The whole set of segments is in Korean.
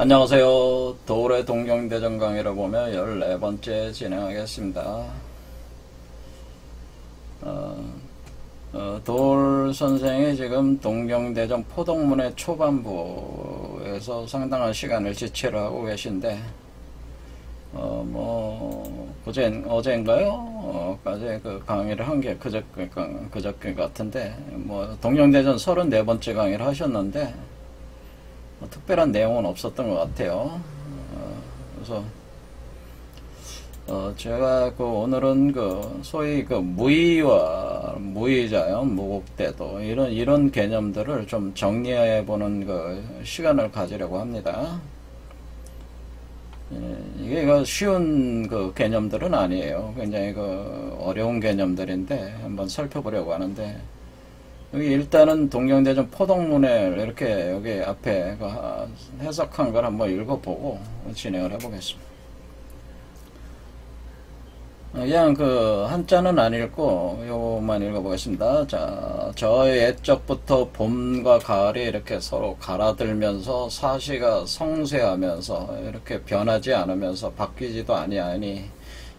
안녕하세요. 도울의 동경대전 강의를 보며 14번째 진행하겠습니다. 도울 선생이 지금 동경대전 포동문의 초반부에서 상당한 시간을 지체를 하고 계신데, 어제인가요? 까지 그 강의를 한 게 그저께 같은데, 동경대전 34번째 강의를 하셨는데, 특별한 내용은 없었던 것 같아요. 그래서 제가 오늘은 소위 무의자연, 무곡대도 이런 개념들을 좀 정리해 보는 시간을 가지려고 합니다. 이게 쉬운 개념들은 아니에요. 굉장히 어려운 개념들인데 한번 살펴보려고 하는데, 여기 일단은 동경대전 포동문을 이렇게 여기 앞에 해석한 걸 한번 읽어보고 진행을 해보겠습니다. 그냥 한자는 안 읽고 요것만 읽어보겠습니다. 자, 저의 옛적부터 봄과 가을이 이렇게 서로 갈아들면서 사시가 성쇠하면서 이렇게 변하지 않으면서 바뀌지도 아니하니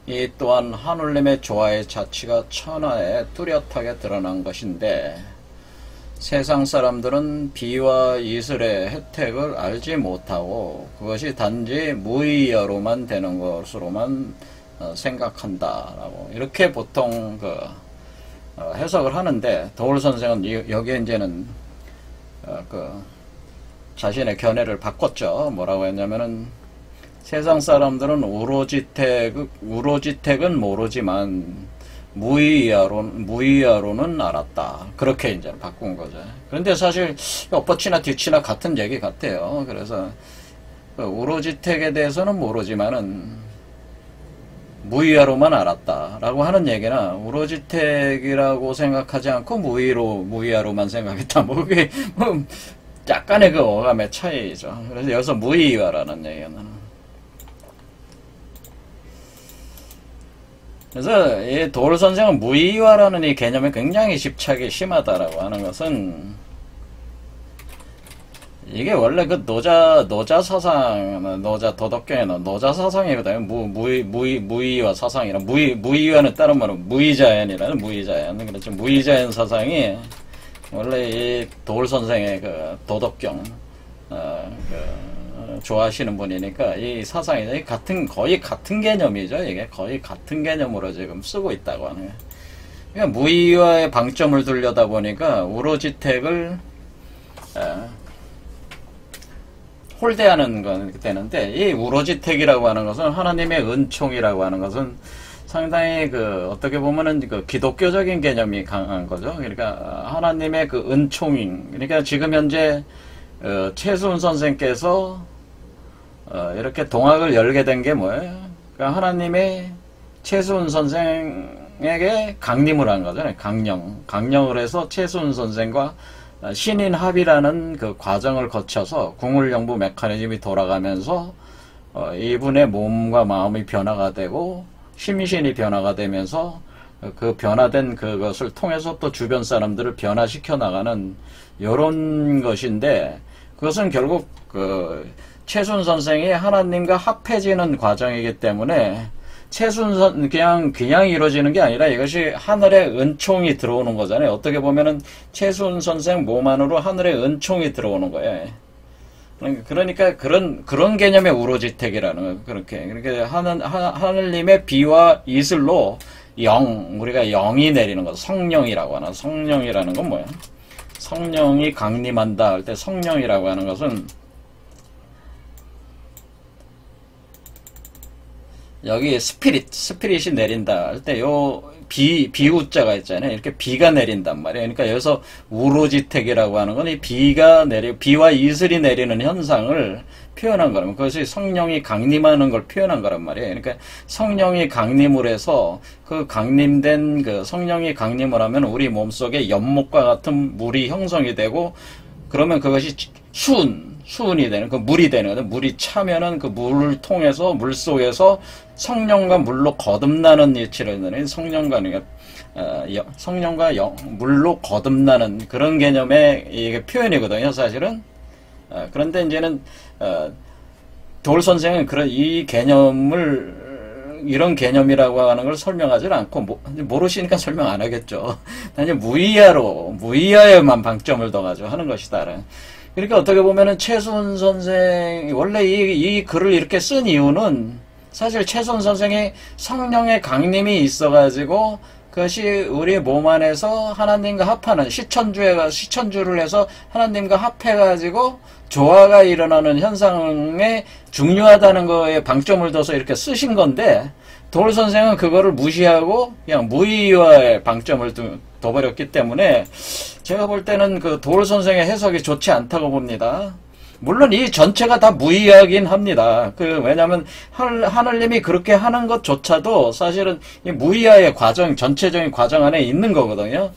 이 또한 하늘님의 조화의 자취가 천하에 뚜렷하게 드러난 것인데, 세상 사람들은 비와 이슬의 혜택을 알지 못하고 그것이 단지 무의어로만 되는 것으로만 생각한다라고 이렇게 보통 해석을 하는데, 도울 선생은 여기에 이제는 자신의 견해를 바꿨죠. 뭐라고 했냐면은, 세상 사람들은 우로지택은 모르지만 무의야로는 알았다. 그렇게 이제 바꾼 거죠. 그런데 사실 엎어치나 뒤치나 같은 얘기 같아요. 그래서 우로지택에 대해서는 모르지만은 무의야로만 알았다라고 하는 얘기나, 우로지택이라고 생각하지 않고 무의야로만 생각했다. 그게 약간의 어감의 차이죠. 그래서 여기서 무의야라는 얘기는. 그래서 이 도울 선생은 무의화라는 이 개념에 굉장히 집착이 심하다라고 하는 것은, 이게 원래 노자 사상, 노자 도덕경에는 노자 사상이거든요. 무의화 사상이라, 무의화는 다른 말로 무의자연이라는, 무의자연. 그렇죠. 무의자연 사상이 원래 이 도울 선생의 도덕경, 좋아하시는 분이니까 이 사상이 거의 같은 개념이죠. 이게 거의 같은 개념으로 지금 쓰고 있다고 하는 거예요. 그러니까 무의화의 방점을 두려다 보니까 우로지택을 홀대하는 건 되는데, 이 우로지택이라고 하는 것은, 하나님의 은총이라고 하는 것은 상당히 어떻게 보면은 기독교적인 개념이 강한 거죠. 그러니까 하나님의 은총인, 그러니까 지금 현재 최수훈 선생께서 이렇게 동학을 열게 된 게 뭐예요? 그러니까 하나님의 최수훈 선생에게 강림을 한 거잖아요. 강령을 해서 최수훈 선생과 신인합이라는 과정을 거쳐서 궁울영부 메커니즘이 돌아가면서 이분의 몸과 마음이 변화가 되고 심신이 변화가 되면서 그 변화된 그것을 통해서 또 주변 사람들을 변화시켜 나가는 요런 것인데, 그것은 결국 최순 선생이 하나님과 합해지는 과정이기 때문에, 그냥 이루어지는 게 아니라 이것이 하늘의 은총이 들어오는 거잖아요. 어떻게 보면은 최순 선생 몸 안으로 하늘의 은총이 들어오는 거예요. 그러니까 그런 개념의 우로지택이라는 거예요. 그렇게 하늘님의 비와 이슬로 우리가 영이 내리는 거, 성령이라고 하나. 성령이라는 건 뭐야? 성령이 강림한다 할 때 성령이라고 하는 것은, 여기 스피릿이 내린다 할 때 비우자가 있잖아요. 이렇게 비가 내린단 말이에요. 그러니까 여기서 우로지택이라고 하는 건 이 비와 이슬이 내리는 현상을 표현한 거라면, 그것이 성령이 강림하는 걸 표현한 거란 말이에요. 그러니까 성령이 강림을 해서 강림된 성령이 강림을 하면 우리 몸속에 연못과 같은 물이 형성이 되고, 그러면 그것이 수은이 되는, 물이 되는 거죠. 물이 차면은 물을 통해서, 물 속에서 성령과 물로 거듭나는 이치를 내는, 성령과 물로 거듭나는 그런 개념의 이게 표현이거든요, 사실은. 그런데 이제는 돌 선생은 이 개념을 이런 개념이라고 하는 걸 설명하지 않고 모르시니까 설명 안 하겠죠. 단지 무의야에만 방점을 둬가지고 하는 것이다. 그러니까 어떻게 보면은 최순 선생 원래 이 글을 이렇게 쓴 이유는 사실 최순 선생이 성령의 강림이 있어가지고 그것이 우리 몸 안에서 하나님과 합하는 시천주를 해서 하나님과 합해가지고 조화가 일어나는 현상에 중요하다는 거에 방점을 둬서 이렇게 쓰신 건데 돌 선생은 그거를 무시하고 그냥 무의화에 방점을 둬버렸기 때문에 제가 볼 때는 그 돌 선생의 해석이 좋지 않다고 봅니다. 물론 이 전체가 다 무의하긴 합니다. 왜냐면 하늘님이 그렇게 하는 것조차도 사실은 이 무의하의 과정, 전체적인 과정 안에 있는 거거든요.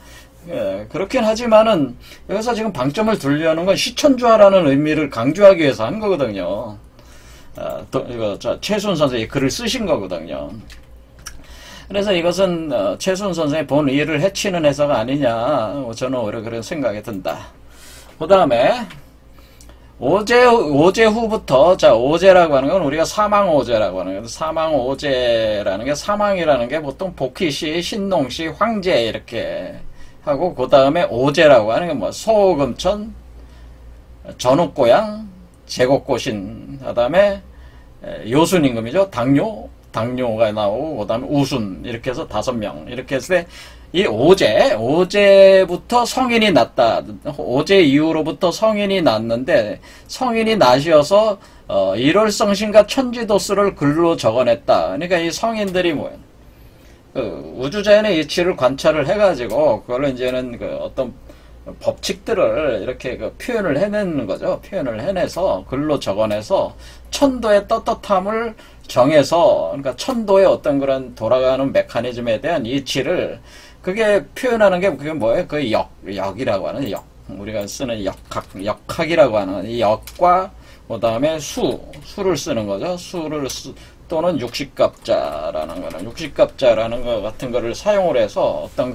예, 그렇긴 하지만은 여기서 지금 방점을 두려는 건 시천주화라는 의미를 강조하기 위해서 한 거거든요. 최순 선생이 글을 쓰신 거거든요. 그래서 이것은 최순 선생의 본 의를 해치는 해석 아니냐, 저는 오히려 그런 생각이 든다. 그 다음에 오제후부터, 오제라고 하는 건 우리가 사망오제라고 하는 거예요. 사망오제라는 게, 사망이라는 게 보통 복희시, 신농시, 황제 이렇게 하고, 그 다음에 오제라고 하는 게 뭐 소금천, 전옥고양, 제곡고신, 그 다음에 요순임금이죠. 당뇨가 나오고, 그 다음에 우순, 이렇게 해서 5명. 이렇게 했을 때, 이 오제부터 성인이 났다. 오제 이후로부터 성인이 났는데, 성인이 나시어서, 일월성신과 천지도수를 글로 적어냈다. 그러니까 이 성인들이 뭐예요? 우주자연의 이치를 관찰을 해가지고, 그걸로 이제는 어떤 법칙들을 이렇게 표현을 해내는 거죠. 표현을 해내서, 글로 적어내서, 천도의 떳떳함을 정해서, 그러니까 천도의 어떤 그런 돌아가는 메커니즘에 대한 이치를 그게 표현하는 게 그게 뭐예요? 그 역이라고 하는 우리가 쓰는 역학이라고 하는 이 역과 그 다음에 수를 쓰는 거죠. 또는 육식갑자라는 거는 육식갑자라는 거 같은 거를 사용을 해서 어떤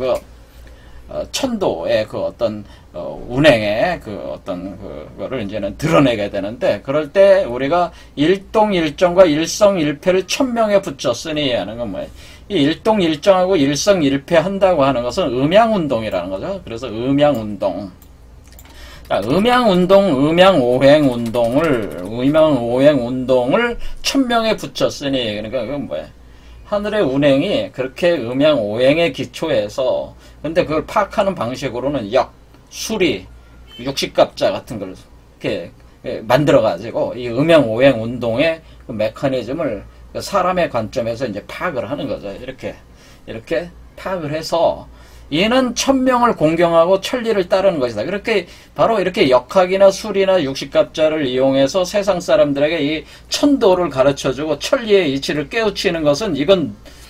천도의 어떤 운행의 어떤 그거를 이제는 드러내게 되는데, 그럴 때 우리가 일동일정과 일성일패를 천명에 붙였으니 하는 건 뭐예요? 이 일동일정하고 일성일패 한다고 하는 것은 음양운동이라는 거죠. 그래서 음양운동. 음양오행운동을 천명에 붙였으니, 그러니까 그건 뭐예요? 하늘의 운행이 그렇게 음양오행에 기초해서, 근데 그걸 파악하는 방식으로는 수리, 육식갑자 같은 걸 이렇게 만들어가지고, 이 음양오행 운동의 그 메커니즘을 사람의 관점에서 이제 파악을 하는 거죠. 이렇게 파악을 해서, 얘는 천명을 공경하고 천리를 따르는 것이다. 그렇게 바로 이렇게 역학이나 술이나 육식갑자를 이용해서 세상 사람들에게 이 천도를 가르쳐주고 천리의 이치를 깨우치는 것은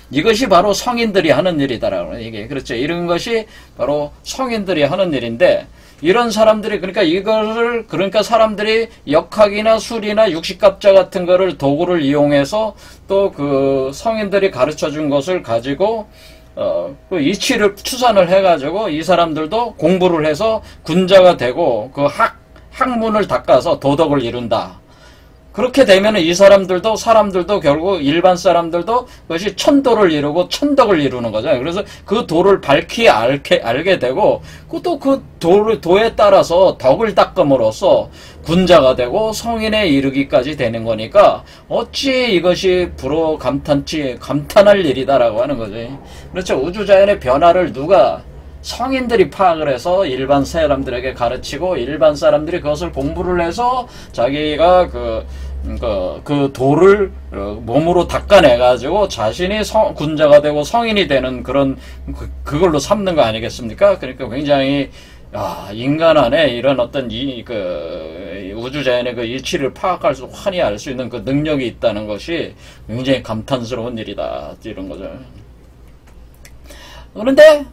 이것이 바로 성인들이 하는 일이다라고. 이게 그렇죠. 이런 것이 바로 성인들이 하는 일인데, 이런 사람들이 그러니까 사람들이 역학이나 술이나 육식갑자 같은 거를 도구를 이용해서 또 그 성인들이 가르쳐 준 것을 가지고 그 이치를 추산을 해가지고 이 사람들도 공부를 해서 군자가 되고 그 학문을 닦아서 도덕을 이룬다. 그렇게 되면 이 사람들도 결국 일반 사람들도 그것이 천도를 이루고 천덕을 이루는 거죠. 그래서 그 도를 밝히 알게 되고, 또 그 도에 따라서 덕을 닦음으로써 군자가 되고 성인에 이르기까지 되는 거니까 어찌 이것이 감탄할 일이다라고 하는 거죠. 그렇죠. 우주자연의 변화를 성인들이 파악을 해서 일반 사람들에게 가르치고, 일반 사람들이 그것을 공부를 해서 자기가 그 도를 몸으로 닦아내가지고 자신이 군자가 되고 성인이 되는 그걸로 삼는 거 아니겠습니까? 그러니까 굉장히, 인간 안에 이런 어떤 우주자연의 그 이치를 파악할 수, 환히 알 수 있는 그 능력이 있다는 것이 굉장히 감탄스러운 일이다. 이런 거죠. 그런데,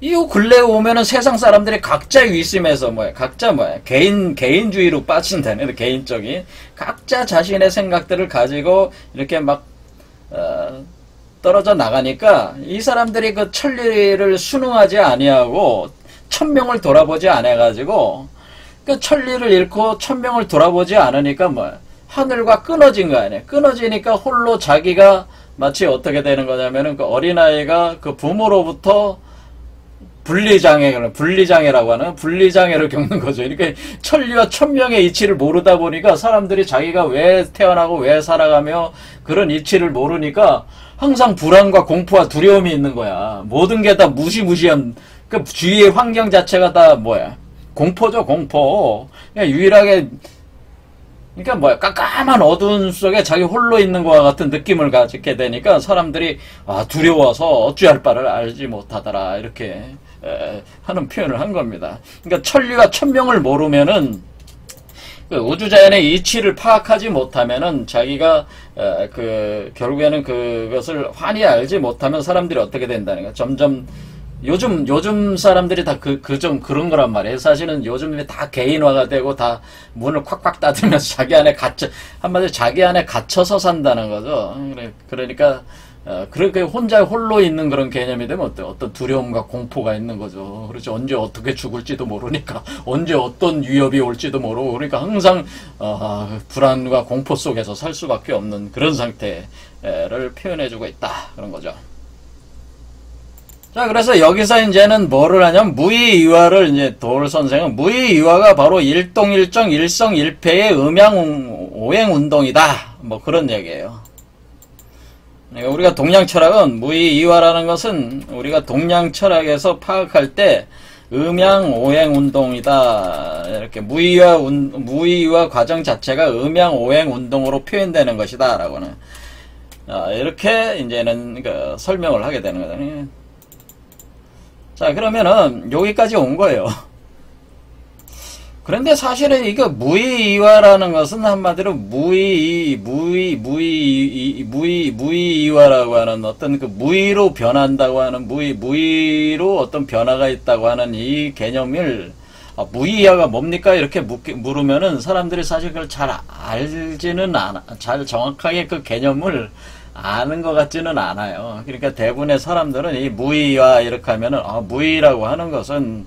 이 근래에 오면은 세상 사람들이 각자 위심에서 개인주의로 빠진다는, 개인적인 각자 자신의 생각들을 가지고 이렇게 떨어져 나가니까 이 사람들이 그 천리를 순응하지 아니하고 천명을 돌아보지 않아가지고, 그 천리를 잃고 천명을 돌아보지 않으니까 하늘과 끊어진 거 아니에요. 끊어지니까 홀로 자기가 마치 어떻게 되는 거냐면은 그 어린아이가 그 부모로부터 분리장애라고 하는 분리장애를 겪는 거죠. 그러니까 천리와 천명의 이치를 모르다 보니까 사람들이 자기가 왜 태어나고 왜 살아가며 그런 이치를 모르니까 항상 불안과 공포와 두려움이 있는 거야. 모든 게 다 무시무시한, 그 주위의 환경 자체가 다 뭐야? 공포죠, 공포. 그냥 유일하게, 그러니까 뭐야, 깜깜한 어두운 속에 자기 홀로 있는 것과 같은 느낌을 가지게 되니까 사람들이 두려워서 어찌할 바를 알지 못하더라, 이렇게 하는 표현을 한 겁니다. 그러니까 천리와 천명을 모르면은 그 우주자연의 이치를 파악하지 못하면은 자기가 결국에는 그것을 환히 알지 못하면 사람들이 어떻게 된다는 거야. 점점 요즘 사람들이 다 좀 그런 거란 말이에요. 사실은 요즘에 다 개인화가 되고 다 문을 콱콱 닫으면서 한마디로 자기 안에 갇혀서 산다는 거죠. 그러니까, 그렇게 혼자 홀로 있는 그런 개념이 되면 어떤 두려움과 공포가 있는 거죠. 그렇죠. 언제 어떻게 죽을지도 모르니까, 언제 어떤 위협이 올지도 모르고, 그러니까 항상, 불안과 공포 속에서 살 수밖에 없는 그런 상태를 표현해주고 있다. 그런 거죠. 자, 그래서 여기서 이제는 뭐를 하냐면, 무의이화를 이제 도올 선생은, 무의이화가 바로 일동일정, 일성일패의 음양오행운동이다. 뭐 그런 얘기예요. 그러니까 우리가 동양철학은, 무의이화라는 것은 우리가 동양철학에서 파악할 때, 음양오행운동이다. 이렇게 무의이화 과정 자체가 음양오행운동으로 표현되는 것이다. 라고는. 이렇게 이제는 설명을 하게 되는 거잖아요. 자, 그러면은 여기까지 온 거예요. 그런데 사실은 이거 무의이화라는 것은 한마디로 무의이화라고 하는 어떤 그 무의로 변한다고 하는 무의로 어떤 변화가 있다고 하는 이 개념을 무의이화가 뭡니까? 이렇게 물으면은 사람들이 사실 그걸 잘 알지는 않아. 잘 정확하게 그 개념을 아는 것 같지는 않아요. 그러니까 대부분의 사람들은 이 무의와 이렇게 하면은, 무의라고 하는 것은,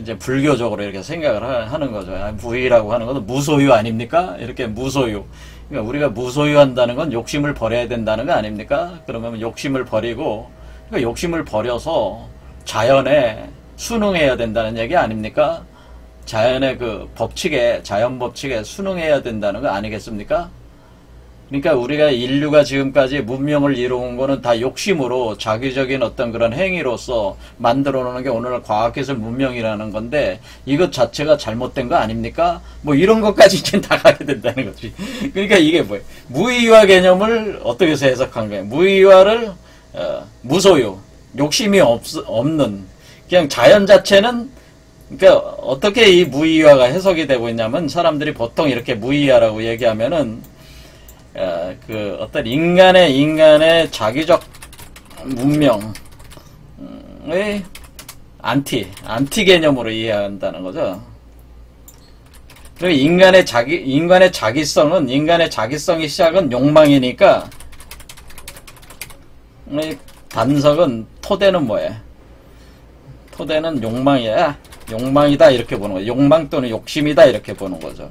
이제 불교적으로 이렇게 생각을 하는 거죠. 무의라고 하는 것은 무소유 아닙니까? 이렇게 무소유. 그러니까 우리가 무소유한다는 건 욕심을 버려야 된다는 거 아닙니까? 그러면 욕심을 버리고, 그러니까 욕심을 버려서 자연에 순응해야 된다는 얘기 아닙니까? 자연의 자연 법칙에 순응해야 된다는 거 아니겠습니까? 그러니까 우리가 인류가 지금까지 문명을 이루은 거는 다 욕심으로 자기적인 어떤 그런 행위로서 만들어 놓는 게 오늘날 과학기술 문명이라는 건데 이것 자체가 잘못된 거 아닙니까? 뭐 이런 것까지 이제 다 가게 된다는 거지. 그러니까 이게 뭐예요? 무의화 개념을 어떻게 해서 해석한 거예요? 무의화를 무소유, 욕심이 없는 그냥 자연 자체는 그러니까 어떻게 이 무의화가 해석이 되고 있냐면 사람들이 보통 이렇게 무의화라고 얘기하면은 어떤 인간의 자기적 문명의 안티 개념으로 이해한다는 거죠. 그리고 인간의 자기성이 시작은 욕망이니까, 단석은 토대는 뭐예요? 토대는 욕망이다 이렇게 보는 거죠. 욕망 또는 욕심이다 이렇게 보는 거죠.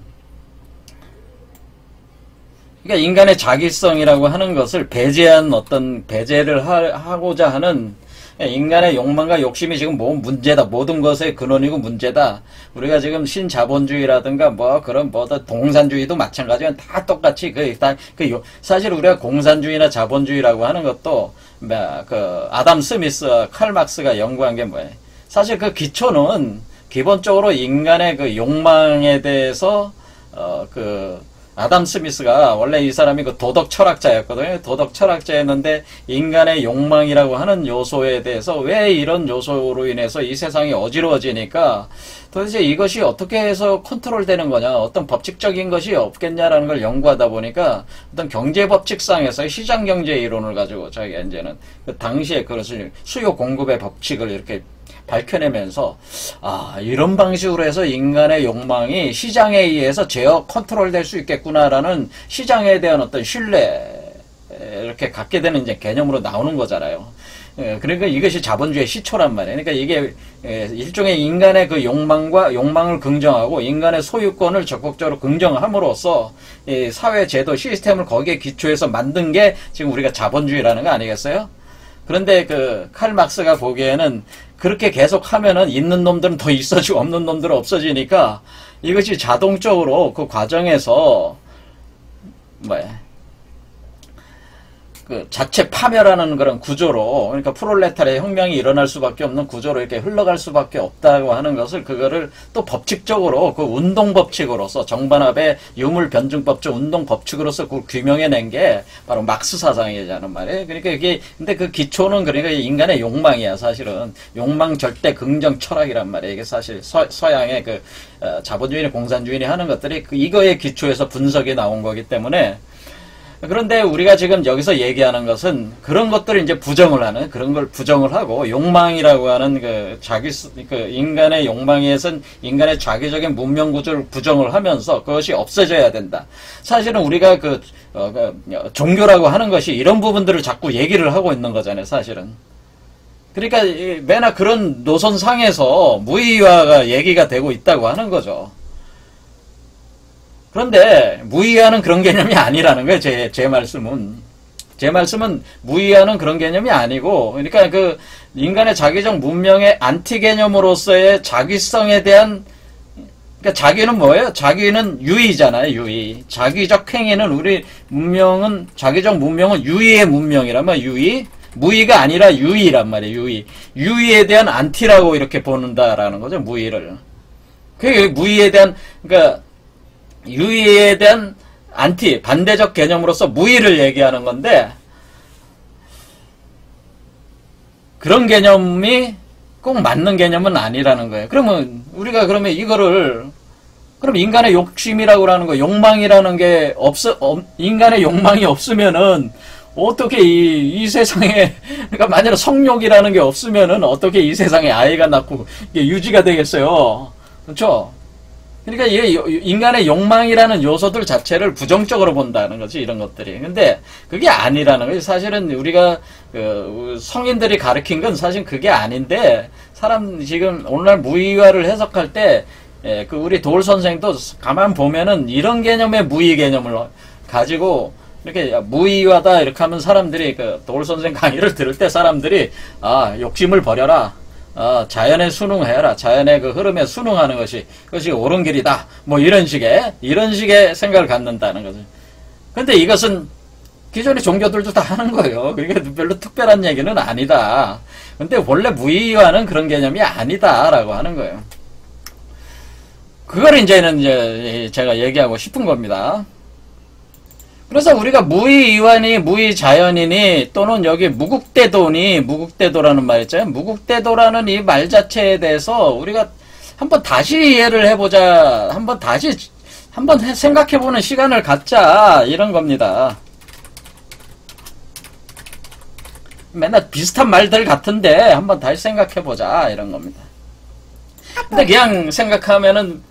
그러니까 인간의 자기성이라고 하는 것을 배제를 하고자 하는 인간의 욕망과 욕심이 지금 문제다. 모든 것의 근원이고 문제다. 우리가 지금 신자본주의라든가 동산주의도 마찬가지야. 다 똑같이 사실 우리가 공산주의나 자본주의라고 하는 것도 아담 스미스와 칼 막스가 연구한 게 뭐예요? 사실 그 기초는 기본적으로 인간의 그 욕망에 대해서 아담 스미스가 원래 이 사람이 도덕 철학자였거든요. 도덕 철학자였는데 인간의 욕망이라고 하는 요소에 대해서 왜 이런 요소로 인해서 이 세상이 어지러워지니까 도대체 이것이 어떻게 해서 컨트롤되는 거냐, 어떤 법칙적인 것이 없겠냐라는 걸 연구하다 보니까 어떤 경제 법칙상에서 시장 경제 이론을 가지고 자기가 이제는 그 당시에 그것을 수요 공급의 법칙을 이렇게 밝혀내면서 이런 방식으로 해서 인간의 욕망이 시장에 의해서 제어 컨트롤될 수 있겠구나라는 시장에 대한 어떤 신뢰 이렇게 갖게 되는 이제 개념으로 나오는 거잖아요. 그러니까 이것이 자본주의 시초란 말이에요. 그러니까 이게 일종의 인간의 그 욕망을 긍정하고 인간의 소유권을 적극적으로 긍정함으로써 사회 제도 시스템을 거기에 기초해서 만든 게 지금 우리가 자본주의라는 거 아니겠어요? 그런데 그 칼 막스가 보기에는 그렇게 계속 하면은 있는 놈들은 더 있어지고 없는 놈들은 없어지니까 이것이 자동적으로 그 과정에서 그 자체 파멸하는 그런 구조로, 그러니까 프롤레타리아 혁명이 일어날 수밖에 없는 구조로 이렇게 흘러갈 수밖에 없다고 하는 것을, 그거를 또 법칙적으로 그 운동 법칙으로서 정반합의 유물 변증 법칙 운동 법칙으로서 그걸 규명해낸 게 바로 막스 사상이라는 말이에요. 그러니까 이게 근데 그 기초는 그러니까 인간의 욕망이야. 사실은 욕망 절대 긍정 철학이란 말이에요. 이게 사실 서양의 그 자본주의나 공산주의니 하는 것들이 이거에 기초해서 분석이 나온 거기 때문에. 그런데 우리가 지금 여기서 얘기하는 것은 그런 것들을 이제 부정을 하는, 그런 걸 부정을 하고, 욕망이라고 하는 그 인간의 욕망에선 인간의 자기적인 문명 구조를 부정을 하면서 그것이 없어져야 된다. 사실은 우리가 종교라고 하는 것이 이런 부분들을 자꾸 얘기를 하고 있는 거잖아요, 사실은. 그러니까 매나 그런 노선상에서 무의화가 얘기가 되고 있다고 하는 거죠. 그런데 무의화는 그런 개념이 아니라는 거예요. 제 말씀은. 제 말씀은 무의화는 그런 개념이 아니고, 그러니까 그 인간의 자기적 문명의 안티 개념으로서의 자기성에 대한, 그러니까 자기는 뭐예요? 자기는 유의잖아요. 유의. 자기적 행위는 우리 문명은, 자기적 문명은 유의의 문명이란 말이에요. 유의. 무의가 아니라 유의란 말이에요. 유의. 유의에 대한 안티라고 이렇게 보는다라는 거죠. 무의를. 그게 무의에 대한, 그러니까 유의에 대한 안티, 반대적 개념으로서 무의를 얘기하는 건데, 그런 개념이 꼭 맞는 개념은 아니라는 거예요. 그러면 우리가 그러면 이거를, 그럼 인간의 욕심이라고 하는 거, 욕망이라는 게 인간의 욕망이 없으면은 어떻게 이 세상에, 그러니까 만약에 성욕이라는 게 없으면은 어떻게 이 세상에 아이가 낳고 이게 유지가 되겠어요. 그렇죠? 그러니까 이게 인간의 욕망이라는 요소들 자체를 부정적으로 본다는 거지, 이런 것들이. 근데 그게 아니라는 거지. 사실은 우리가 성인들이 가르친 건 사실 그게 아닌데, 지금 오늘날 무의화를 해석할 때 우리 도울 선생도 가만 보면은 이런 개념의 무의 개념을 가지고 이렇게 무의화다 이렇게 하면 사람들이 도울 선생 강의를 들을 때 사람들이 욕심을 버려라. 자연에 순응해라. 자연의 그 흐름에 순응하는 그것이 옳은 길이다. 뭐 이런 식의 생각을 갖는다는 거죠. 근데 이것은 기존의 종교들도 다 하는 거예요. 그러니까 별로 특별한 얘기는 아니다. 근데 원래 무의화는 그런 개념이 아니다라고 하는 거예요. 그걸 이제 제가 얘기하고 싶은 겁니다. 그래서 우리가 무의이완이 무의자연이니 또는 여기 무국대도라는 말 있잖아요. 무국대도라는 이 말 자체에 대해서 우리가 한번 다시 이해를 해보자. 한번 생각해보는 시간을 갖자. 이런 겁니다. 맨날 비슷한 말들 같은데 한번 다시 생각해보자. 이런 겁니다. 근데 그냥 생각하면은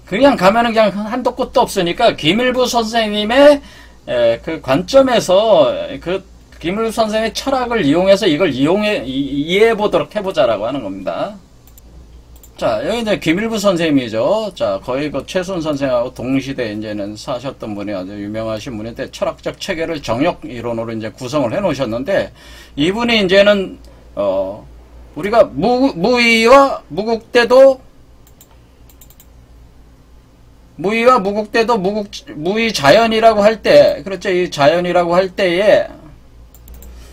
그냥 한도 끝도 없으니까 김일부 선생님의 그 관점에서 김일부 선생님의 철학을 이용해서 이걸 이해해 보도록 해보자라고 하는 겁니다. 자, 여기 이제 김일부 선생님이죠. 자, 거의 그 최순 선생하고 동시대 이제는 사셨던 분이 아주 유명하신 분인데 철학적 체계를 정역 이론으로 이제 구성을 해 놓으셨는데, 이분이 이제는 우리가 무의와 무국대도 무의 자연이라고 할 때, 그렇죠. 이 자연이라고 할 때에,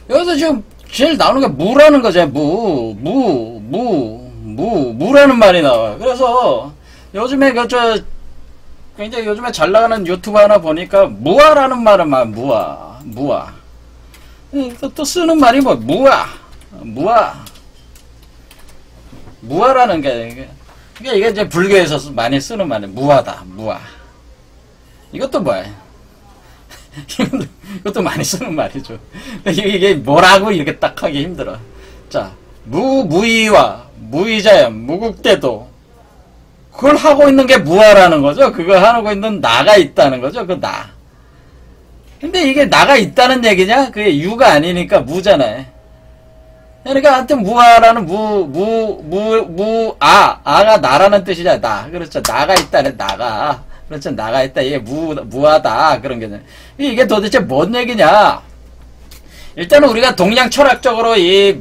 여기서 지금 제일 나오는 게 무라는 거죠. 무라는 말이 나와요. 그래서 요즘에 굉장히 요즘에 잘 나가는 유튜브 하나 보니까 무아라는 말은 무아. 또 쓰는 말이 뭐, 무아라는 게, 이게 이제 불교에서 많이 쓰는 말이에요. 무아다, 무아. 이것도 뭐야? 이것도 많이 쓰는 말이죠. 이게 뭐라고 이렇게 딱 하기 힘들어. 자, 무의와 무의자연, 무국대도. 그걸 하고 있는 게 무아라는 거죠. 그걸 하고 있는 나가 있다는 거죠. 그 나. 근데 이게 나가 있다는 얘기냐? 그게 유가 아니니까 무잖아요. 그러니까 하여튼 무아라는 아가 나라는 뜻이잖아. 나. 그렇죠. 나가 있다는 나가. 그렇죠. 나가 있다. 이게 무하다. 그런 게. 이게 도대체 뭔 얘기냐? 일단은 우리가 동양 철학적으로 이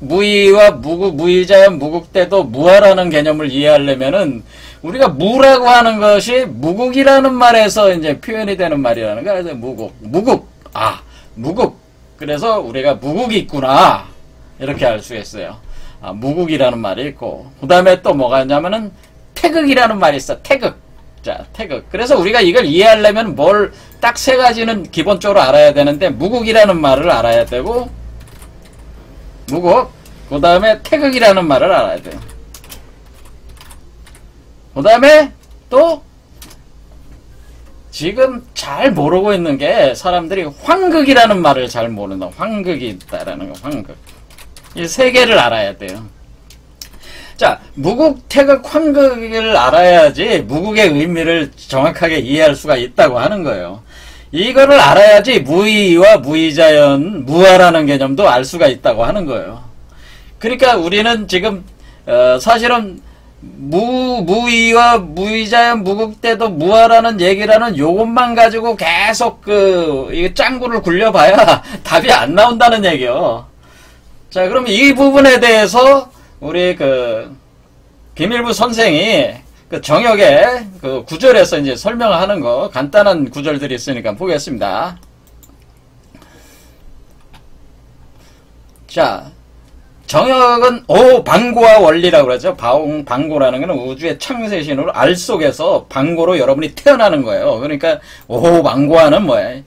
무의와 무의자연, 무국대도 무아라는 개념을 이해하려면은 우리가 무라고 하는 것이 무국이라는 말에서 이제 표현이 되는 말이라는 거야. 그래서 무국. 그래서 우리가 무국이 있구나. 이렇게 알 수 있어요. 무국이라는 말이 있고, 그 다음에 또 뭐가 있냐면은 태극이라는 말이 있어. 태극. 자, 태극. 그래서 우리가 이걸 이해하려면 뭘 딱 세 가지는 기본적으로 알아야 되는데, 무국이라는 말을 알아야 되고, 무국. 그 다음에 태극이라는 말을 알아야 돼요. 그 다음에 또 지금 잘 모르고 있는 게 사람들이 황극이라는 말을 잘 모른다. 황극이 있다라는 거. 황극. 이 세 개를 알아야 돼요. 자, 무국, 태극, 황극을 알아야지 무국의 의미를 정확하게 이해할 수가 있다고 하는 거예요. 이거를 알아야지 무의와 무의자연, 무아라는 개념도 알 수가 있다고 하는 거예요. 그러니까 우리는 지금 사실은 무의와 무의자연, 무국대도 무아라는 얘기라는 요것만 가지고 계속 이 짱구를 굴려봐야 답이 안 나온다는 얘기요. 자, 그럼 이 부분에 대해서 우리 김일부 선생이 정역의 구절에서 이제 설명하는 거 간단한 구절들이 있으니까 보겠습니다. 자, 정역은 방고와 원리라고 그러죠. 방고라는 것은 우주의 창세신으로 알 속에서 방고로 여러분이 태어나는 거예요. 그러니까 방고와는 뭐예요?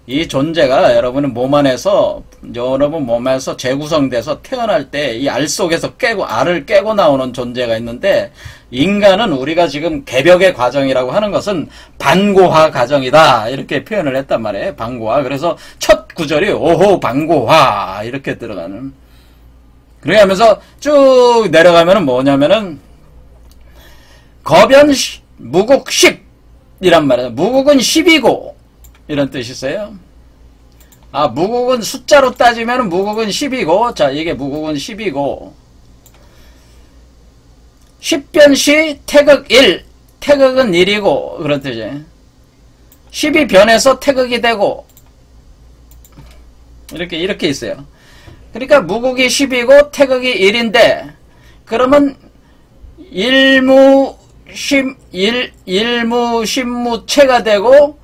이 존재가 여러분 몸 안에서, 여러분 몸에서 재구성돼서 태어날 때 이 알 속에서 알을 깨고 나오는 존재가 있는데, 인간은 우리가 지금 개벽의 과정이라고 하는 것은 반고화 과정이다. 이렇게 표현을 했단 말이에요. 반고화. 그래서 첫 구절이 방고화. 이렇게 들어가는. 그렇게 하면서 쭉 내려가면은 뭐냐면은, 거변 무국 10이란 말이에요. 무국은 10이고, 이런 뜻이 있어요. 무국은 숫자로 따지면 무국은 10이고, 자, 이게 무국은 10이고, 10변시 태극 1, 태극은 1이고, 그런 뜻이에요. 10이 변해서 태극이 되고, 이렇게 있어요. 그러니까 무국이 10이고, 태극이 1인데, 그러면 일무, 신무체가 되고,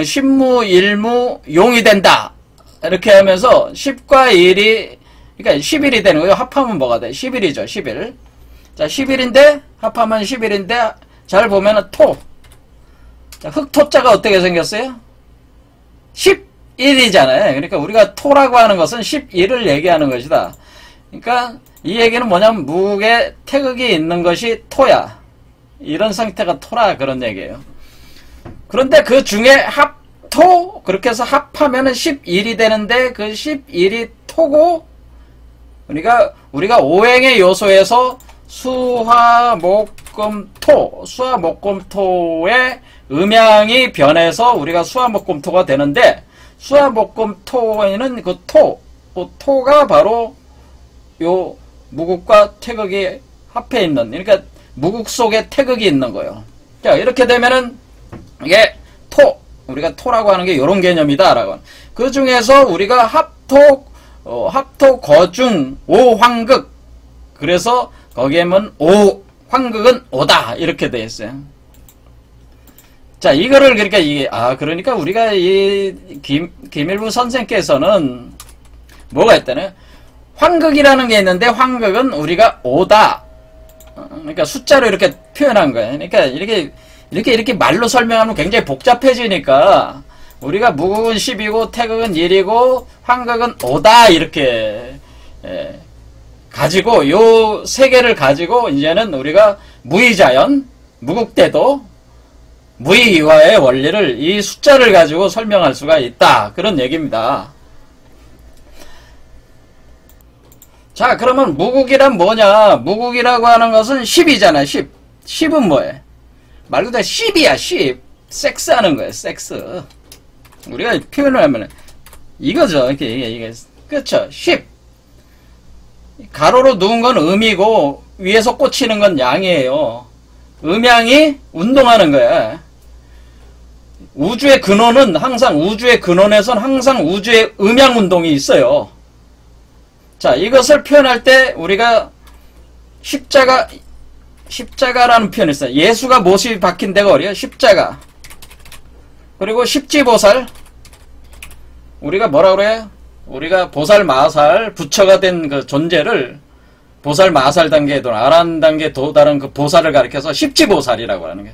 신무, 일무, 용이 된다. 이렇게 하면서 10과 1이, 그러니까 11이 되는 거예요. 합하면 뭐가 돼? 11이죠. 11. 자, 11인데, 합하면 11인데, 잘 보면은 토. 자, 흑토자가 어떻게 생겼어요? 11이잖아요. 그러니까 우리가 토라고 하는 것은 11을 얘기하는 것이다. 그러니까 이 얘기는 뭐냐면, 무국에 태극이 있는 것이 토야. 이런 상태가 토라. 그런 얘기예요. 그런데 그 중에 합토, 그렇게 해서 합하면은 11이 되는데, 그 11이 토고, 그러니까 우리가 오행의 요소에서 수화목금토, 수화목금토의 음양이 변해서 우리가 수화목금토가 되는데, 수화목금토에는 그 토가 바로 요 무국과 태극이 합해 있는, 그러니까 무국 속에 태극이 있는 거예요. 자, 이렇게 되면은 이게 우리가 토라고 하는 게 이런 개념이다라고. 그 중에서 우리가 합토, 거중, 오황극. 그래서 거기에는 황극은 오다. 이렇게 되어 있어요. 자, 이거를 그러니까 우리가 김일부 선생께서는 뭐가 있다네? 황극이라는 게 있는데, 황극은 우리가 오다. 그러니까 숫자로 이렇게 표현한 거예요. 그러니까 이렇게 말로 설명하면 굉장히 복잡해지니까, 우리가 무국은 10이고, 태극은 1이고, 황극은 5다, 이렇게, 가지고, 요 세 개를 가지고, 이제는 우리가 무의자연, 무국대도, 무의이화의 원리를 이 숫자를 가지고 설명할 수가 있다. 그런 얘기입니다. 자, 그러면 무국이란 뭐냐? 무국이라고 하는 것은 10이잖아, 10. 10은 뭐예요? 말 그대로 10이야, 10. 섹스하는 거예요, 섹스. 우리가 표현을 하면 이거죠. 이게 그렇죠. 10 가로로 누운 건 음이고 위에서 꽂히는 건 양이에요. 음양이 운동하는 거야. 우주의 근원은 항상 우주의 근원에선 항상 우주의 음양 운동이 있어요. 자, 이것을 표현할 때 우리가 십자가라는 표현이 있어요. 예수가 못이 박힌 데가 어디야? 십자가. 그리고 십지보살. 우리가 뭐라 그래요? 우리가 보살, 마살, 부처가 된 그 존재를 보살, 마살 단계에 아란 단계에 도달한 그 보살을 가리켜서 십지보살이라고 하는 게.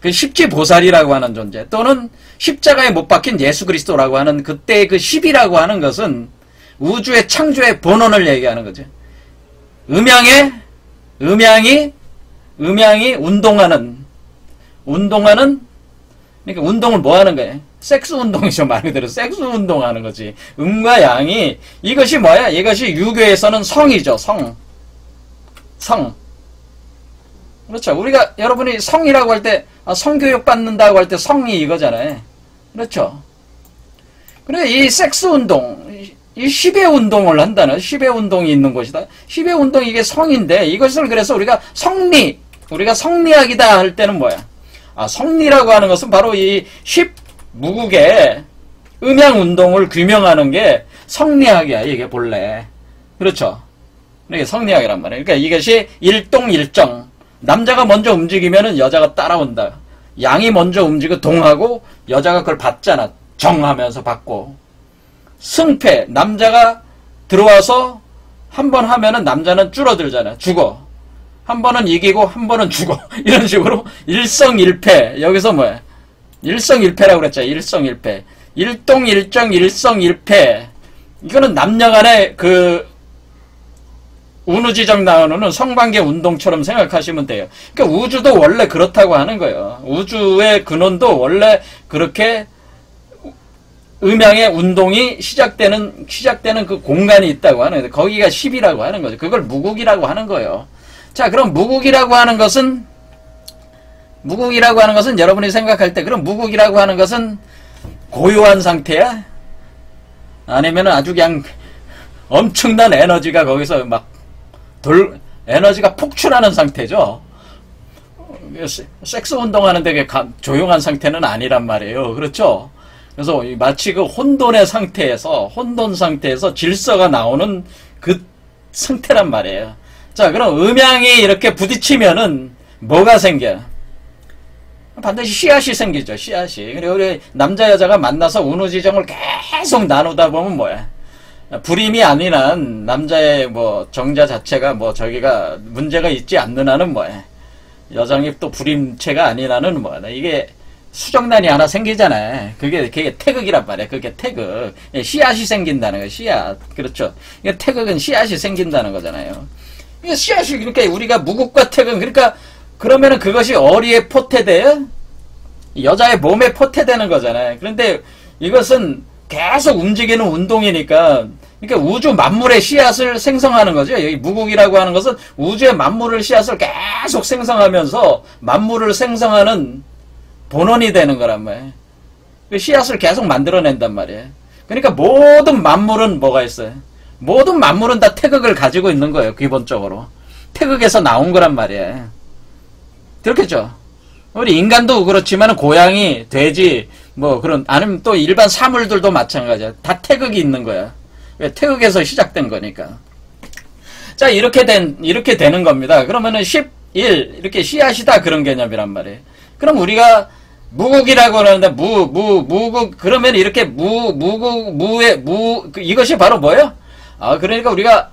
그 십지보살이라고 하는 존재 또는 십자가에 못 박힌 예수 그리스도라고 하는 그때의 그 십이라고 하는 것은 우주의 창조의 본원을 얘기하는 거죠. 음양이 운동하는 그러니까 운동을 뭐 하는 거예요? 섹스 운동이죠. 말 그대로 섹스 운동하는 거지. 음과 양이 이것이 뭐야? 이것이 유교에서는 성이죠. 성. 그렇죠. 우리가 여러분이 성이라고 할 때 성교육 받는다고 할 때 성이 이거잖아요. 그렇죠. 그래 이 섹스 운동, 이 10의 운동을 한다는 10의 운동이 있는 곳이다. 10의 운동 이게 성인데 이것을 그래서 우리가 성리학이다 할 때는 뭐야? 성리라고 하는 것은 바로 이 10 무국의 음양 운동을 규명하는 게 성리학이야. 이게 본래. 그렇죠. 이게 성리학이란 말이에요. 그러니까 이것이 일동일정. 남자가 먼저 움직이면은 여자가 따라온다. 양이 먼저 움직여 동하고 여자가 그걸 받잖아. 정하면서 받고. 승패. 남자가 들어와서 한 번 하면은 남자는 줄어들잖아. 죽어. 한 번은 이기고 한 번은 죽어. 이런 식으로 일성일패. 여기서 뭐야? 일성일패라고 그랬죠. 일성일패. 일동일정 일성일패. 이거는 남녀간의 그 운우지정 나오는 성관계 운동처럼 생각하시면 돼요. 그러니까 우주도 원래 그렇다고 하는 거예요. 우주의 근원도 원래 그렇게 음양의 운동이 시작되는 그 공간이 있다고 하는 거예요. 거기가 10이라고 하는 거죠. 그걸 무국이라고 하는 거예요. 자, 그럼 무국이라고 하는 것은 여러분이 생각할 때 그럼 무국이라고 하는 것은 고요한 상태야? 아니면 아주 그냥 엄청난 에너지가 거기서 막 에너지가 폭출하는 상태죠. 섹스 운동하는데 조용한 상태는 아니란 말이에요. 그렇죠? 그래서 마치 그 혼돈 상태에서 질서가 나오는 그 상태란 말이에요. 자, 그럼 음양이 이렇게 부딪히면은 뭐가 생겨? 반드시 씨앗이 생기죠. 씨앗이. 그리고 우리 남자 여자가 만나서 운우지정을 계속 나누다 보면 뭐야? 불임이 아니란 남자의 뭐 정자 자체가 뭐 저기가 문제가 있지 않는 한은 뭐야? 여성이 또 불임체가 아니라는 뭐야? 이게 수정란이 하나 생기잖아요. 그게 태극이란 말이야. 그게 태극. 씨앗이 생긴다는 거야. 씨앗. 그렇죠. 이게 태극은 씨앗이 생긴다는 거잖아요. 이게 씨앗이 이렇게 우리가 무국과 태극 그러니까 그러면은 그것이 어리에 포태돼요? 여자의 몸에 포태되는 거잖아요. 그런데 이것은 계속 움직이는 운동이니까 그러니까 우주 만물의 씨앗을 생성하는 거죠. 여기 무국이라고 하는 것은 우주의 만물의 씨앗을 계속 생성하면서 만물을 생성하는 본원이 되는 거란 말이에요. 그 씨앗을 계속 만들어낸단 말이에요. 그러니까 모든 만물은 뭐가 있어요? 모든 만물은 다 태극을 가지고 있는 거예요. 기본적으로. 태극에서 나온 거란 말이에요. 그렇겠죠? 우리 인간도 그렇지만 고양이, 돼지, 뭐 그런 아니면 또 일반 사물들도 마찬가지야. 다 태극이 있는 거야. 태극에서 시작된 거니까. 자, 이렇게 되는 겁니다. 그러면은 11 이렇게 씨앗이다 그런 개념이란 말이에요. 그럼 우리가 무국이라고 하는데 무국 그러면 이렇게 이것이 바로 뭐예요? 그러니까 우리가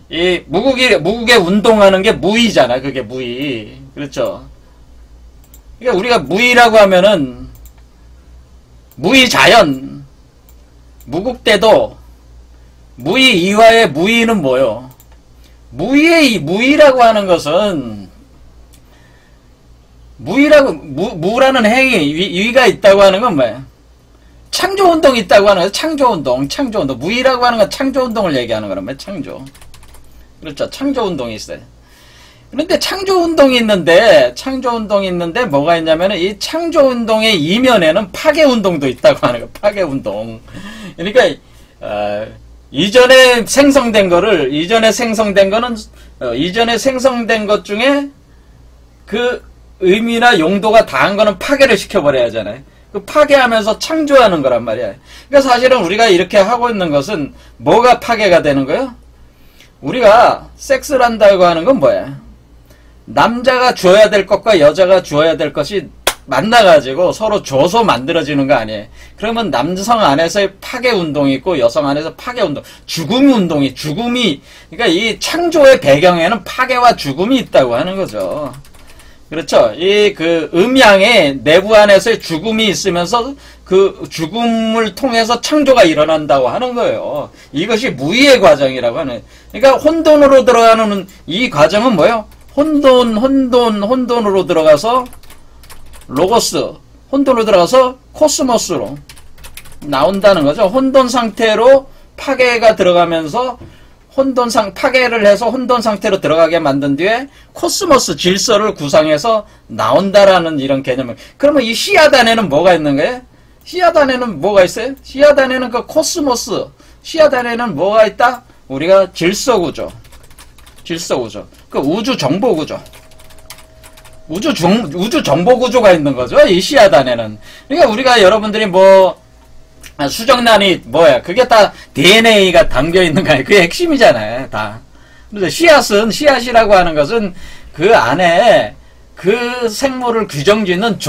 이 무국에 운동하는 게 무의잖아. 그게 무의. 그렇죠. 그러니까 우리가 무의라고 하면은 무의자연 무국대도 무의 이화의 무의는 뭐요? 무의라고 하는 것은 무라는 행위 위가 있다고 하는 건 뭐야? 창조운동이 있다고 하는 거야. 창조운동. 무의라고 하는 건 창조운동을 얘기하는 거란 말이야. 창조. 그렇죠. 창조운동이 있어요. 그런데 창조운동이 있는데 뭐가 있냐면은 이 창조운동의 이면에는 파괴운동도 있다고 하는 거예요. 파괴운동. 그러니까 이전에 생성된 것 중에 그 의미나 용도가 다한 거는 파괴를 시켜버려야 하잖아요. 그 파괴하면서 창조하는 거란 말이야. 그러니까 사실은 우리가 이렇게 하고 있는 것은 뭐가 파괴가 되는 거예요? 우리가 섹스를 한다고 하는 건 뭐야? 남자가 주어야 될 것과 여자가 주어야 될 것이 만나가지고 서로 줘서 만들어지는 거 아니에요. 그러면 남성 안에서의 파괴운동이 있고 여성 안에서 파괴운동, 죽음운동이, 그러니까 이 창조의 배경에는 파괴와 죽음이 있다고 하는 거죠. 그렇죠. 음양의 내부 안에서의 죽음이 있으면서 그 죽음을 통해서 창조가 일어난다고 하는 거예요. 이것이 무의의 과정이라고 하는. 그러니까 혼돈으로 들어가는 이 과정은 뭐예요? 혼돈으로 들어가서 로고스, 혼돈으로 들어가서 코스모스로 나온다는 거죠. 혼돈 상태로 파괴가 들어가면서 파괴를 해서 혼돈 상태로 들어가게 만든 뒤에 코스모스 질서를 구상해서 나온다라는 이런 개념을. 그러면 이 씨앗 안에는 뭐가 있는 거예요? 씨앗 안에는 뭐가 있어요? 씨앗 안에는 그 코스모스, 씨앗 안에는 뭐가 있다? 우리가 질서구조. 그 우주 정보구조. 우주 정보구조가 있는 거죠. 이 씨앗 안에는. 그러니까 우리가 여러분들이 수정란이 뭐야? 그게 다 DNA가 담겨 있는 거 아니에요? 그게 핵심이잖아요, 다. 그래서 씨앗이라고 하는 것은 그 안에 그 생물을 규정짓는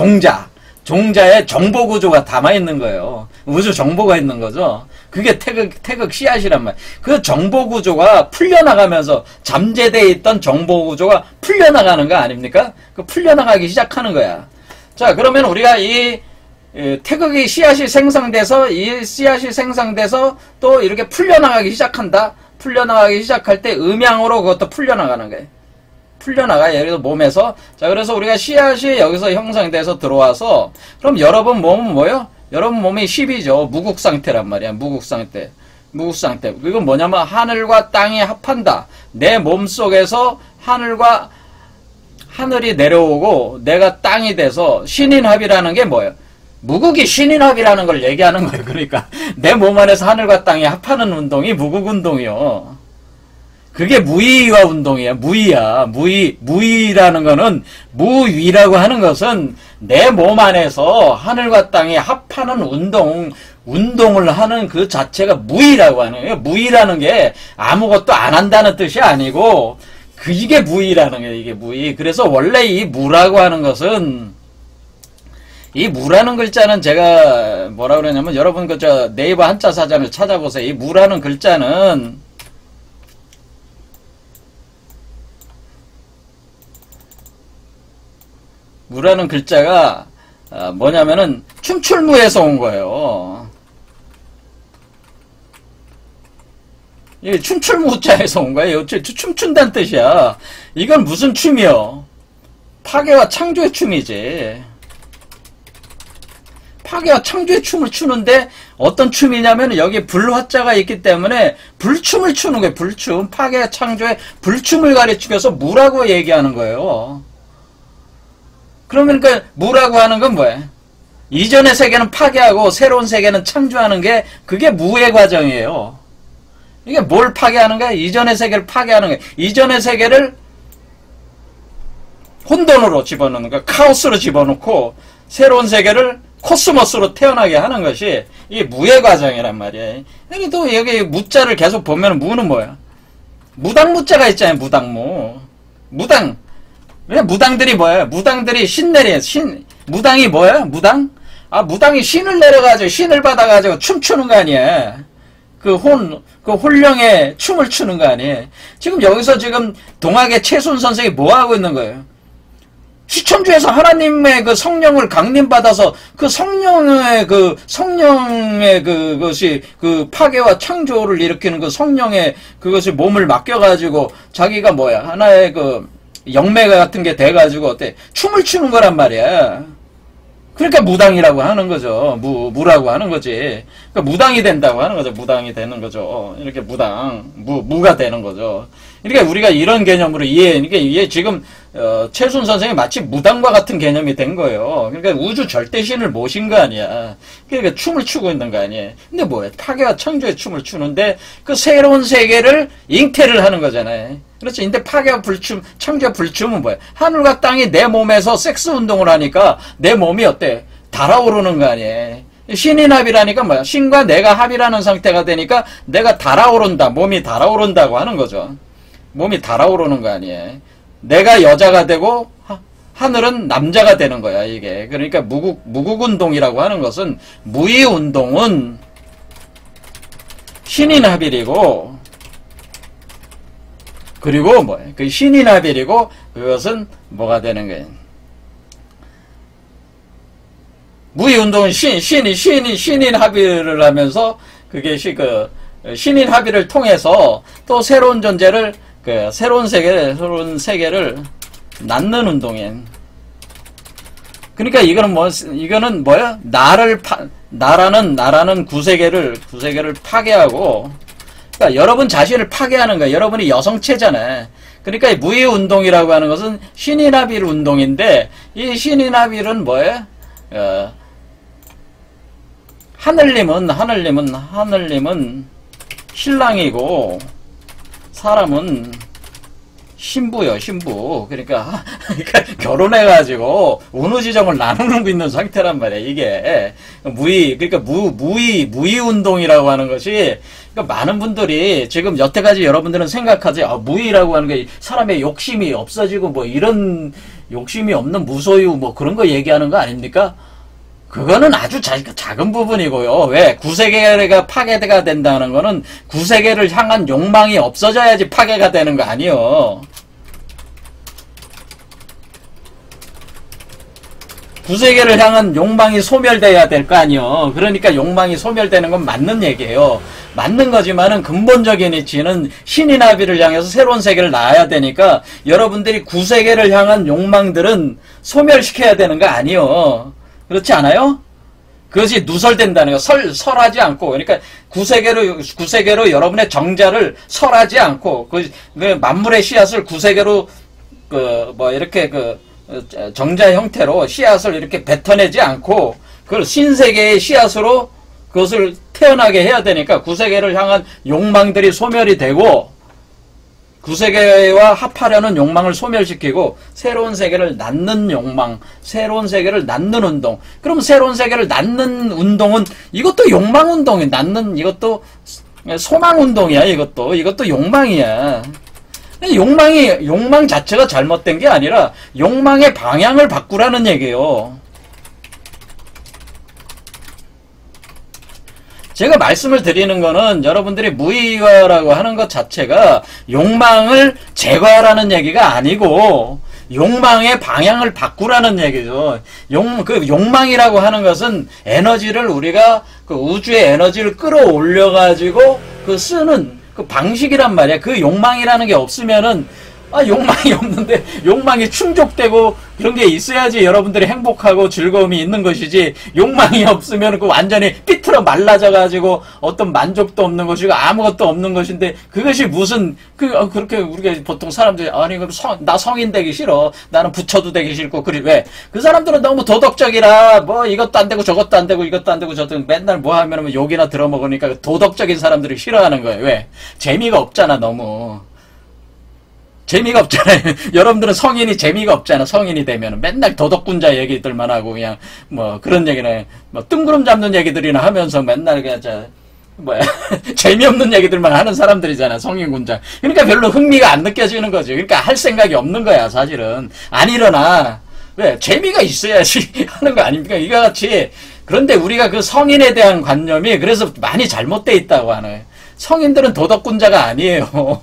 종자의 정보구조가 담아 있는 거예요. 우주 정보가 있는 거죠. 그게 태극 씨앗이란 말이에요. 그 정보구조가 풀려나가면서 잠재되어 있던 정보구조가 풀려나가는 거 아닙니까? 그 풀려나가기 시작하는 거야. 자, 그러면 우리가 태극이 씨앗이 생성돼서 또 이렇게 풀려나가기 시작한다. 풀려나가기 시작할 때 음양으로 그것도 풀려나가는 거예요. 예를 들어 몸에서. 자, 그래서 우리가 씨앗이 여기서 형성돼서 들어와서, 그럼 여러분 몸은 뭐예요? 여러분 몸이 10이죠. 무국 상태란 말이야. 무국 상태. 이건 뭐냐면 하늘과 땅이 합한다. 내 몸 속에서 하늘이 내려오고 내가 땅이 돼서 신인합이라는 게 뭐예요? 무국이 신인합이라는 걸 얘기하는 거예요. 그러니까 내 몸 안에서 하늘과 땅이 합하는 운동이 무국운동이요. 그게 무의와 운동이야. 무의라는 거는, 무위라고 하는 것은 내 몸 안에서 하늘과 땅이 합하는 운동을 하는 그 자체가 무의라고 하는 거예요. 무의라는 게 아무것도 안 한다는 뜻이 아니고, 이게 무의라는 거예요. 이게 무의. 그래서 원래 이 무라고 하는 것은, 이 무라는 글자는 제가 뭐라 그러냐면, 여러분 네이버 한자 사전을 찾아보세요. 이 무라는 글자는 무라는 글자가 뭐냐면은 춤출무에서 온 거예요. 이게 춤출무자에서 온 거예요. 춤춘다는 뜻이야. 이건 무슨 춤이요? 파괴와 창조의 춤이지. 파괴와 창조의 춤을 추는데 어떤 춤이냐면 여기 불화자가 있기 때문에 불춤을 추는 거예요. 불춤. 파괴와 창조의 불춤을 가르치면서 무라고 얘기하는 거예요. 그러면 그 무라고 하는 건 뭐예요? 이전의 세계는 파괴하고 새로운 세계는 창조하는 게 그게 무의 과정이에요. 이게 뭘 파괴하는 거야? 이전의 세계를 파괴하는 거야. 이전의 세계를 혼돈으로 집어넣는 거야. 카오스로 집어넣고 새로운 세계를 코스모스로 태어나게 하는 것이 이 무의 과정이란 말이에요. 여기 또 여기 무자를 계속 보면 무는 뭐야? 무당무자가 있잖아요. 무당. 무당들이 뭐예요? 무당들이 신내려. 무당이 뭐예요? 무당이 신을 내려가지고, 신을 받아가지고 춤추는 거 아니에요? 그 홀령의 춤을 추는 거 아니에요? 지금 여기서 동학의 최순 선생이 뭐 하고 있는 거예요? 시천주에서 하나님의 그 성령을 강림받아서 그 성령의 그것이 그 파괴와 창조를 일으키는 그 성령의 그것이 몸을 맡겨가지고 자기가 뭐야? 하나의 영매 같은 게 돼가지고 어때? 춤을 추는 거란 말이야. 그러니까 무당이라고 하는 거죠. 무라고 하는 거지. 그러니까 무당이 된다고 하는 거죠. 무당이 되는 거죠. 이렇게 무가 되는 거죠. 그러니까 우리가 이런 개념으로 그러니까 이게 지금 최순 선생이 마치 무당과 같은 개념이 된 거예요. 그러니까 우주 절대신을 모신 거 아니야. 그러니까 춤을 추고 있는 거 아니에요. 근데 뭐야? 파괴와 창조의 춤을 추는데 그 새로운 세계를 잉태를 하는 거잖아요. 그렇지. 근데 파괴와 불춤, 창조와 불춤은 뭐야? 하늘과 땅이 내 몸에서 섹스 운동을 하니까 내 몸이 어때? 달아오르는 거 아니에요. 신인 합이라니까 뭐야? 신과 내가 합이라는 상태가 되니까 내가 달아오른다. 몸이 달아오른다고 하는 거죠. 몸이 달아오르는 거 아니에요. 내가 여자가 되고 하늘은 남자가 되는 거야, 이게. 그러니까 무국운동이라고 하는 것은, 무의운동은 신인합일이고, 그리고 뭐야? 그 신인합일이고, 그것은 뭐가 되는 거야? 무의운동은 신인합일을 하면서, 그게 신인 합의를 통해서 또 새로운 존재를 새로운 세계를 낳는 운동인. 그러니까 이거는 뭐야? 나라는 구세계를 파괴하고, 그러니까 여러분 자신을 파괴하는 거야. 여러분이 여성체잖아. 그러니까 무의 운동이라고 하는 것은 신인합일 운동인데, 이 신인합일은 뭐야? 하늘님은 신랑이고, 사람은 신부요, 신부. 그러니까 결혼해가지고 운우지정을 나누고 있는 상태란 말이야, 이게. 그러니까 무의 운동이라고 하는 것이, 그러니까 많은 분들이 지금 여태까지 여러분들은 생각하지, 무의라고 하는 게 사람의 욕심이 없어지고 뭐 이런 욕심이 없는 무소유 뭐 그런 거 얘기하는 거 아닙니까? 그거는 아주 작은 부분이고요. 왜? 구세계가 파괴가 된다는 거는 구세계를 향한 욕망이 없어져야지 파괴가 되는 거 아니요. 구세계를 향한 욕망이 소멸돼야 될 거 아니요. 그러니까 욕망이 소멸되는 건 맞는 얘기예요. 맞는 거지만은 근본적인 이치는 신인 합의를 향해서 새로운 세계를 낳아야 되니까 여러분들이 구세계를 향한 욕망들은 소멸시켜야 되는 거 아니요. 그렇지 않아요? 그것이 누설된다는 거. 설하지 않고. 그러니까 구세계로 여러분의 정자를 설하지 않고, 그 만물의 씨앗을 구세계로, 이렇게 정자 형태로 씨앗을 이렇게 뱉어내지 않고, 그걸 신세계의 씨앗으로 그것을 태어나게 해야 되니까 구세계를 향한 욕망들이 소멸이 되고, 구세계와 합하려는 욕망을 소멸시키고 새로운 세계를 낳는 욕망, 새로운 세계를 낳는 운동. 그럼 새로운 세계를 낳는 운동은 이것도 욕망 운동이 이것도 소망 운동이야. 이것도 욕망이야. 욕망 자체가 잘못된 게 아니라 욕망의 방향을 바꾸라는 얘기예요. 제가 말씀을 드리는 거는 여러분들이 무의화라고 하는 것 자체가 욕망을 제거하라는 얘기가 아니고 욕망의 방향을 바꾸라는 얘기죠. 욕망이라고 하는 것은 에너지를 우리가 우주의 에너지를 끌어올려가지고 쓰는 방식이란 말이야. 그 욕망이라는 게 없으면은 욕망이 없는데 욕망이 충족되고 그런 게 있어야지 여러분들이 행복하고 즐거움이 있는 것이지, 욕망이 없으면 완전히 삐뚤어 말라져가지고 어떤 만족도 없는 것이고 아무것도 없는 것인데, 그것이 무슨 그렇게 우리가 보통 사람들이 나 성인 되기 싫어, 나는 부처도 되기 싫고. 왜? 그 사람들은 너무 도덕적이라 뭐 이것도 안 되고 저것도 안 되고 이것도 안 되고 저것도 맨날 뭐 하면 욕이나 들어먹으니까 도덕적인 사람들이 싫어하는 거예요. 왜? 재미가 없잖아. 너무 재미가 없잖아요. 여러분들은 성인이 재미가 없잖아. 성인이 되면 맨날 도덕군자 얘기들만 하고 그냥 뭐 그런 얘기는 뭐 뜬구름 잡는 얘기들이나 하면서 맨날 그냥 재미없는 얘기들만 하는 사람들이잖아. 성인군자. 그러니까 별로 흥미가 안 느껴지는 거지. 그러니까 할 생각이 없는 거야. 사실은 안 일어나. 왜? 재미가 있어야지 하는 거 아닙니까? 이거 같이. 그런데 우리가 그 성인에 대한 관념이 그래서 많이 잘못돼 있다고 하네. 성인들은 도덕군자가 아니에요.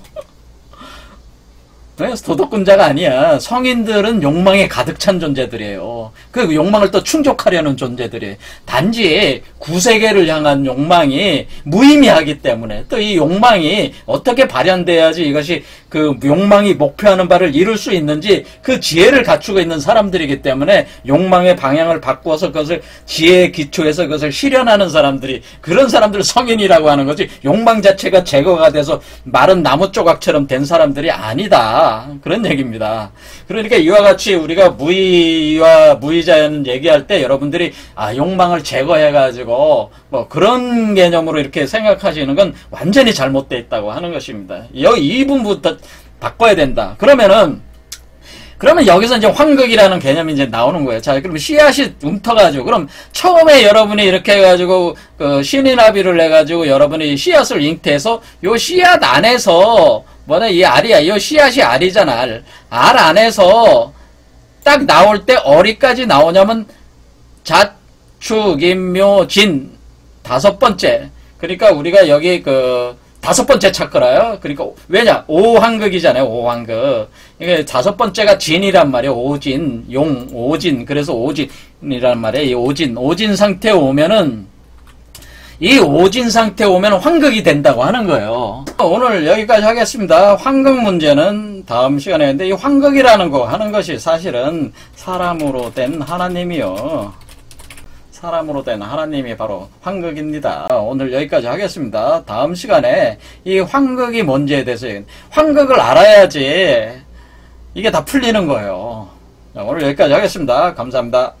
도덕군자가 아니야. 성인들은 욕망에 가득 찬 존재들이에요. 그 욕망을 또 충족하려는 존재들이. 단지 구세계를 향한 욕망이 무의미하기 때문에 또 이 욕망이 어떻게 발현돼야지 이것이 그 욕망이 목표하는 바를 이룰 수 있는지 그 지혜를 갖추고 있는 사람들이기 때문에 욕망의 방향을 바꾸어서 그것을 지혜의 기초에서 그것을 실현하는 사람들이, 그런 사람들을 성인이라고 하는 거지, 욕망 자체가 제거가 돼서 마른 나무 조각처럼 된 사람들이 아니다. 그런 얘기입니다. 그러니까 이와 같이 우리가 무의와 무의자연 얘기할 때 여러분들이 욕망을 제거해가지고 뭐 그런 개념으로 이렇게 생각하시는 건 완전히 잘못되어 있다고 하는 것입니다. 이 부분부터 바꿔야 된다. 그러면 여기서 이제 환극이라는 개념이 이제 나오는 거예요. 자, 그럼 씨앗이 움터가지고, 그럼 처음에 여러분이 이렇게 해가지고, 신인합의를 해가지고 여러분이 씨앗을 잉태해서, 요 씨앗 안에서, 이 알이야. 요 씨앗이 알이잖아, 알. 알 안에서 딱 나올 때 어디까지 나오냐면, 자축, 임묘, 진. 5번째. 그러니까 우리가 여기 5번째 찾거라요. 그러니까 왜냐? 오황극이잖아요. 오황극. 이게 5번째가 진이란 말이에요. 오진, 용, 오진. 그래서 오진이란 말이에요. 이 오진 상태에 오면은, 이 오진 상태에 오면 황극이 된다고 하는 거예요. 오늘 여기까지 하겠습니다. 황극 문제는 다음 시간에 했는데, 이 황극이라는 거 하는 것이 사실은 사람으로 된 하나님이요. 사람으로 된 하나님이 바로 황극입니다. 오늘 여기까지 하겠습니다. 다음 시간에 이 황극이 뭔지에 대해서, 황극을 알아야지 이게 다 풀리는 거예요. 오늘 여기까지 하겠습니다. 감사합니다.